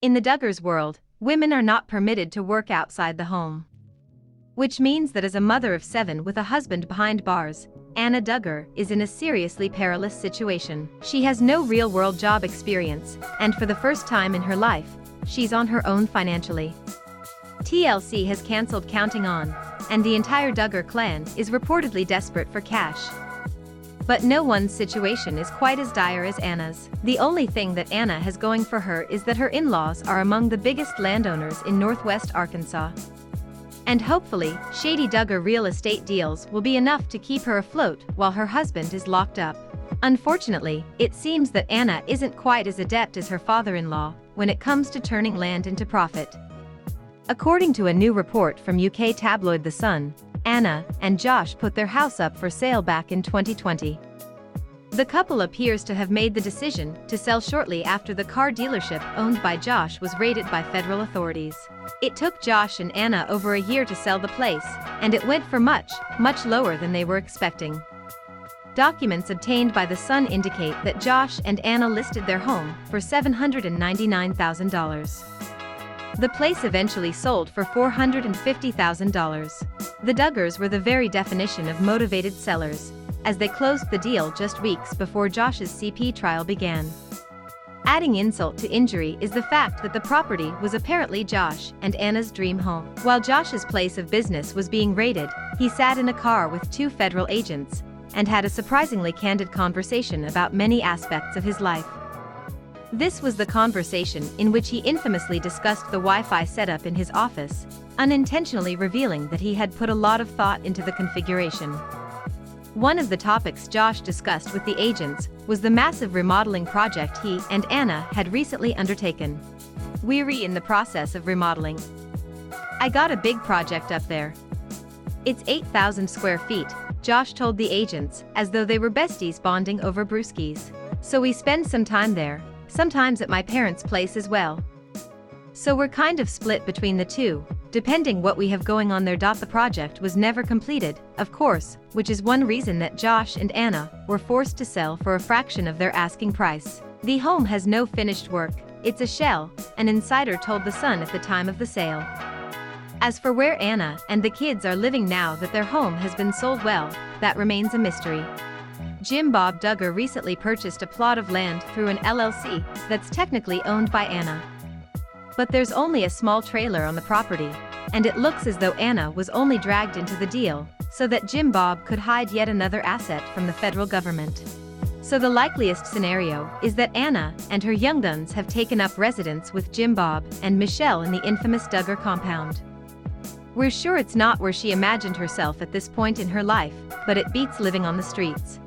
In the Duggars world, women are not permitted to work outside the home. Which means that as a mother of 7 with a husband behind bars, Anna Duggar is in a seriously perilous situation. She has no real-world job experience, and for the first time in her life, she's on her own financially. TLC has cancelled Counting On, and the entire Duggar clan is reportedly desperate for cash. But no one's situation is quite as dire as Anna's. The only thing that Anna has going for her is that her in-laws are among the biggest landowners in Northwest Arkansas. And hopefully, shady Duggar real estate deals will be enough to keep her afloat while her husband is locked up. Unfortunately, it seems that Anna isn't quite as adept as her father-in-law when it comes to turning land into profit. According to a new report from UK tabloid The Sun, Anna and Josh put their house up for sale back in 2020. The couple appears to have made the decision to sell shortly after the car dealership owned by Josh was raided by federal authorities. It took Josh and Anna over a year to sell the place, and it went for much lower than they were expecting. Documents obtained by The Sun indicate that Josh and Anna listed their home for $799,000. The place eventually sold for $450,000. The Duggars were the very definition of motivated sellers, as they closed the deal just weeks before Josh's CP trial began. Adding insult to injury is the fact that the property was apparently Josh and Anna's dream home. While Josh's place of business was being raided, he sat in a car with 2 federal agents and had a surprisingly candid conversation about many aspects of his life. This was the conversation in which he infamously discussed the Wi-Fi setup in his office, unintentionally revealing that he had put a lot of thought into the configuration. One of the topics Josh discussed with the agents was the massive remodeling project he and Anna had recently undertaken. "We're in the process of remodeling. I got a big project up there. It's 8,000 square feet," Josh told the agents, as though they were besties bonding over brewskis. "So we spend some time there, sometimes at my parents' place as well. So we're kind of split between the two, depending what we have going on there." The project was never completed, of course, which is one reason that Josh and Anna were forced to sell for a fraction of their asking price. The home has no finished work, it's a shell, an insider told The Sun at the time of the sale. As for where Anna and the kids are living now that their home has been sold, well, that remains a mystery. Jim Bob Duggar recently purchased a plot of land through an LLC that's technically owned by Anna. But there's only a small trailer on the property, and it looks as though Anna was only dragged into the deal so that Jim Bob could hide yet another asset from the federal government. So the likeliest scenario is that Anna and her young guns have taken up residence with Jim Bob and Michelle in the infamous Duggar compound. We're sure it's not where she imagined herself at this point in her life, but it beats living on the streets.